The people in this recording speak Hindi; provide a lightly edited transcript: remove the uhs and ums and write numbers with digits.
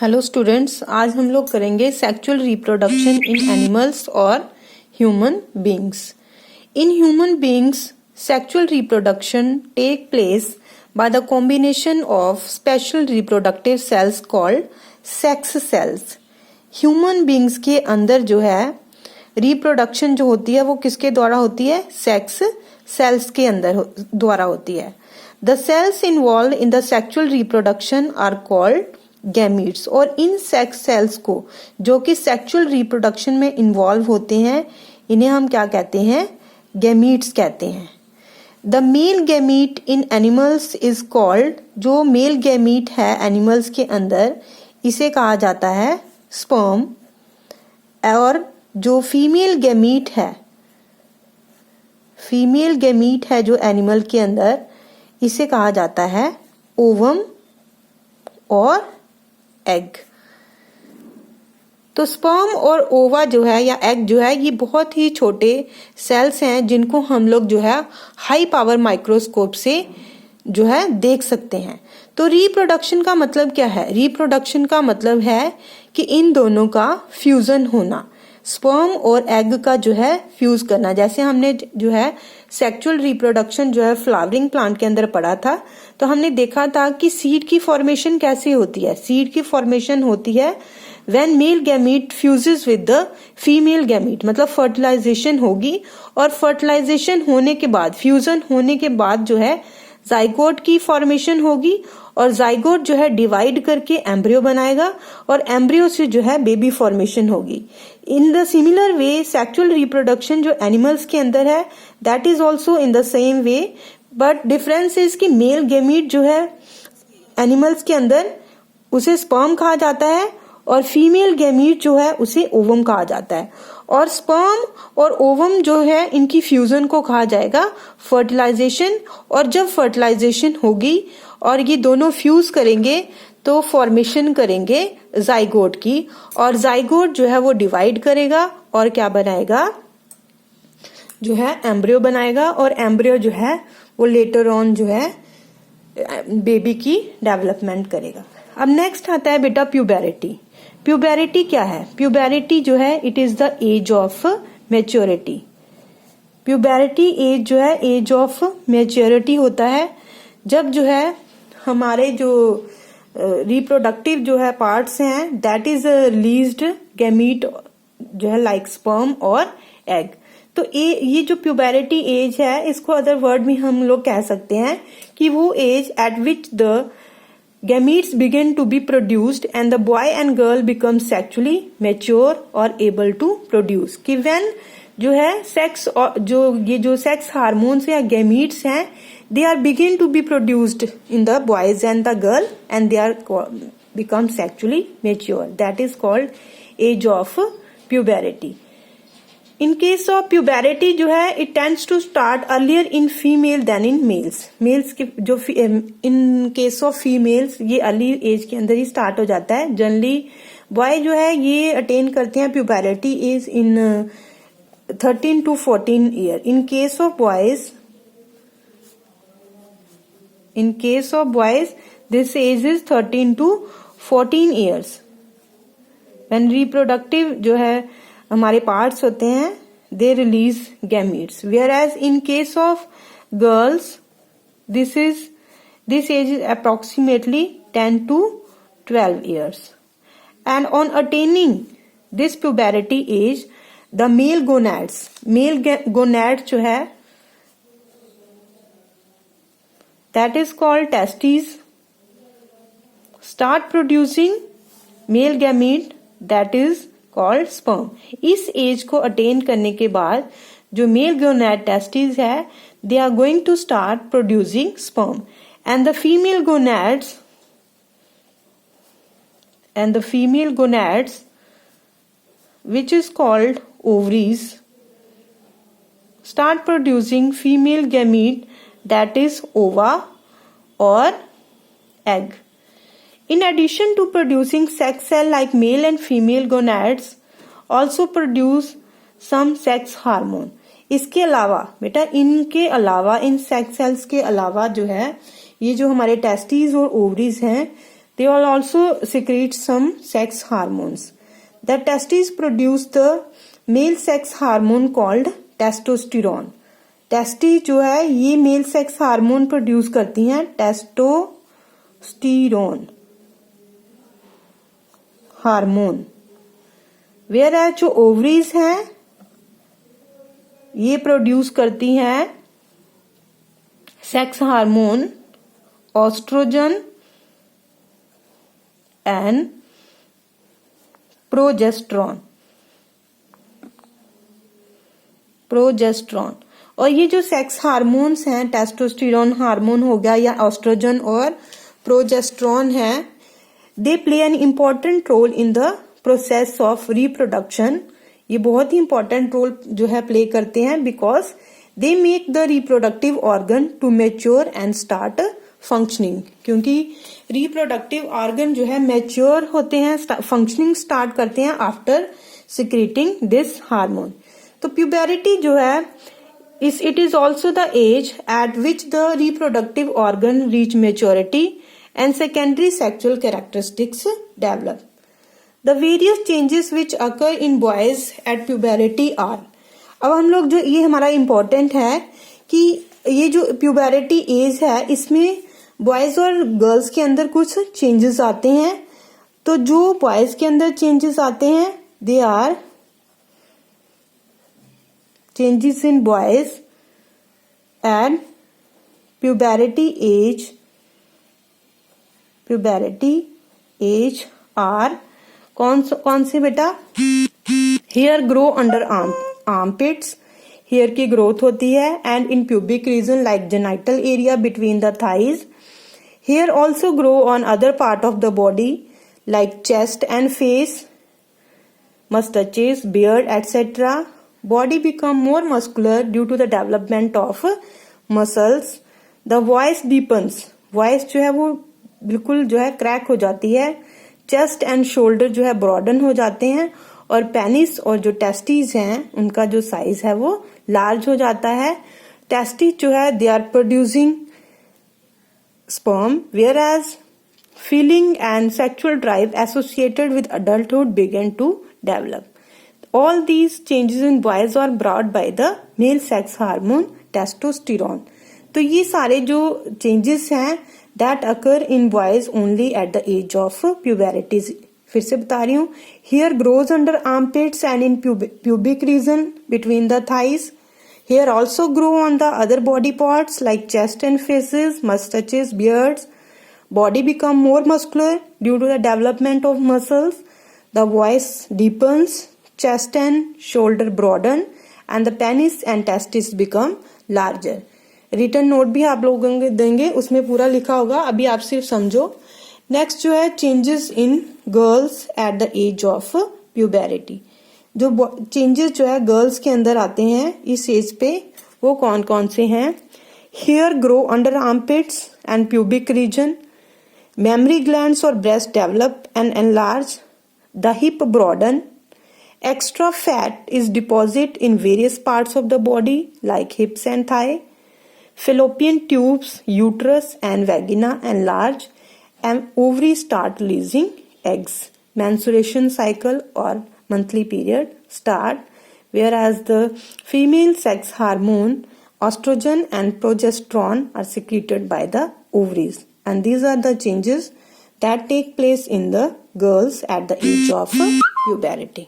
हेलो स्टूडेंट्स, आज हम लोग करेंगे सेक्सुअल रिप्रोडक्शन इन एनिमल्स और human beings. In human beings sexual reproduction take place by the combination of special reproductive cells called sex cells. Human beings के अंदर जो है रिप्रोडक्शन जो होती है वो किसके द्वारा होती है? सेक्स सेल्स के अंदर द्वारा होती है। The cells involve in the sexual reproduction are called gametes. और इन सेक्स सेल्स को जो कि सेक्सुअल रिप्रोडक्शन में इन्वॉल्व होते हैं इन्हें हम क्या कहते हैं? गैमीट्स कहते हैं। The male gamete in animals is called, जो मेल गैमीट है एनिमल्स के अंदर इसे कहा जाता है स्पर्म। और जो फीमेल गैमीट है जो एनिमल के अंदर इसे कहा जाता है ओवम और एग। तो स्पर्म और ओवा जो है या एग जो है ये बहुत ही छोटे सेल्स हैं जिनको हम लोग जो है हाई पावर माइक्रोस्कोप से जो है देख सकते हैं। तो रिप्रोडक्शन का मतलब क्या है? रिप्रोडक्शन का मतलब है कि इन दोनों का फ्यूजन होना, स्पर्म और एग का जो है फ्यूज करना। जैसे हमने जो है सेक्सुअल रिप्रोडक्शन जो है फ्लावरिंग प्लांट के अंदर पढ़ा था, तो हमने देखा था कि सीड की फॉर्मेशन कैसे होती है। सीड की फॉर्मेशन होती है when male gamete fuses with the female gamete, मतलब फर्टिलाइजेशन होगी और फर्टिलाइजेशन होने के बाद, फ्यूजन होने के बाद जो है जाइगोट की फॉर्मेशन होगी और जाइगोट जो है डिवाइड करके एम्ब्रियो बनाएगा और एम्ब्रियो से जो है बेबी फॉर्मेशन होगी। In the similar way sexual reproduction जो एनिमल्स के अंदर है that is also in the same way, but difference is कि मेल गैमीट जो है एनिमल्स के अंदर उसे स्पर्म कहा जाता है और फीमेल गैमीट जो है उसे ओवम कहा जाता है। और स्पर्म और ओवम जो है इनकी फ्यूजन को कहा जाएगा फर्टिलाइजेशन। और जब फर्टिलाइजेशन होगी और ये दोनों फ्यूज करेंगे तो फॉर्मेशन करेंगे जाइगोट की, और जाइगोट जो है वो डिवाइड करेगा और क्या बनाएगा? जो है एम्ब्रियो बनाएगा और एम्ब्रियो जो है वो लेटर ऑन जो है बेबी की डेवलपमेंट करेगा। अब नेक्स्ट आता है बेटा प्यूबेरिटी। प्यूबेरिटी क्या है? प्यूबेरिटी जो है it is the age of maturity. Puberty age जो है एज ऑफ मैच्योरिटी होता है जब जो है हमारे जो रिप्रोडक्टिव जो है पार्ट्स हैं दैट इज रिलीज्ड गैमीट जो है लाइक स्पर्म और एग। तो ये जो प्यूबेरिटी एज है इसको अदर वर्ड में हम लोग कह सकते हैं कि वो age at which the gametes begin to be produced and the boy and girl become sexually mature or able to produce। कि when जो है सेक्स जो सेक्स हार्मोन्स या गैमीट्स हैं they are begin to be produced in the boys and the girl and they are become sexually mature, that is called age of puberty। In case of puberty जो है it tends to start earlier in female than in males। Males के जो in case of females ये अर्ली एज के अंदर ही स्टार्ट हो जाता है। जनरली बॉय जो है ये अटेन करते हैं puberty एज इन 13 to 14 year. In case of boys this age is 13 to 14 years। When reproductive जो है हमारे पार्ट्स होते हैं they release gametes, where age in case of girls this age is approximately 10 to 12 years। And on attaining this puberty age the male gonads जो है that is called testis start producing male gamete that is called sperm. इस एज को अटेन करने के बाद जो मेल गोनैड टेस्टिस है they are going to start producing sperm and the female gonads which is called ovaries start producing female gamete that is ova or egg। In addition to producing sex cell like male and female gonads also produce some sex hormone। इसके अलावा बेटा इनके अलावा इन सेक्स सेल्स के अलावा जो है ये जो हमारे टेस्टिस और ओवरीज हैं They will also secrete some sex hormones. The testes produce the male sex hormone called testosterone. Testis जो है ये मेल सेक्स हार्मोन प्रोड्यूस करती हैं, टेस्टोस्टेरोन हार्मोन। वेयर एज जो ओवरीज हैं ये प्रोड्यूस करती हैं sex hormone oestrogen and progesterone. और ये जो सेक्स हार्मोन्स हैं, टेस्टोस्टेरोन हार्मोन हो गया या ऑस्ट्रोजन और प्रोजेस्ट्रॉन है, they play an important role in the process of reproduction. ये बहुत ही इंपॉर्टेंट रोल जो है प्ले करते हैं, because they make the reproductive organ to mature and start functioning. क्योंकि रिप्रोडक्टिव ऑर्गन जो है मैच्योर होते हैं, फंक्शनिंग स्टार्ट करते हैं आफ्टर सिक्रेटिंग दिस हार्मोन। तो प्यूबेरिटी जो है it is also the age at which the reproductive organ reach maturity and secondary sexual characteristics develop. The various changes which occur in boys at puberty are, अब हम लोग जो ये हमारा इम्पोर्टेंट है कि ये जो प्यूबेरिटी एज है इसमें बॉयज और गर्ल्स के अंदर कुछ चेंजेस आते हैं। तो जो बॉयज के अंदर चेंजेस आते हैं they are changes in boys and puberty age are कौन से बेटा? Hair grow under armpits, hair की ग्रोथ होती है, and in pubic region like genital area between the thighs. Hair also grow on other part of the body like chest and face, mustaches, beard, etc. Body become more muscular due to the development of muscles. The voice deepens. Voice जो है वो बिल्कुल जो है क्रैक हो जाती है. Chest and shoulder जो है broaden हो जाते हैं, और पेनिस और जो टेस्टिस हैं उनका जो साइज है वो लार्ज हो जाता है. टेस्टिस जो है they are producing sperm, whereas feeling and sexual drive associated with adulthood begin to develop. All these changes in boys are brought by the male sex hormone testosterone. तो ये सारे जो changes हैं that occur in boys only at the age of puberty. फिर से बता रही हूँ, hair grows under armpits and in pubic region between the thighs. Hair also grow on the other body parts like chest and faces, mustaches, beards. Body become more muscular due to the development of muscles. The voice deepens, chest and shoulder broaden, and the penis and testis become larger. Return note भी आप लोगों को देंगे, उसमें पूरा लिखा होगा, अभी आप सिर्फ समझो. नेक्स्ट जो है changes in girls at the age of puberty. जो चेंजेस जो है गर्ल्स के अंदर आते हैं इस एज पे, वो कौन कौन से हैं? Hair grow under armpits and pubic region. Mammary glands or breast develop and enlarge. The hip broaden. Extra fat is deposited in various parts of the body like hips and thigh. Fallopian tubes, uterus and vagina enlarge, and ovaries start releasing eggs. Menstruation cycle or monthly period start, whereas the female sex hormone estrogen and progesterone are secreted by the ovaries. And these are the changes that take place in the girls at the age of puberty.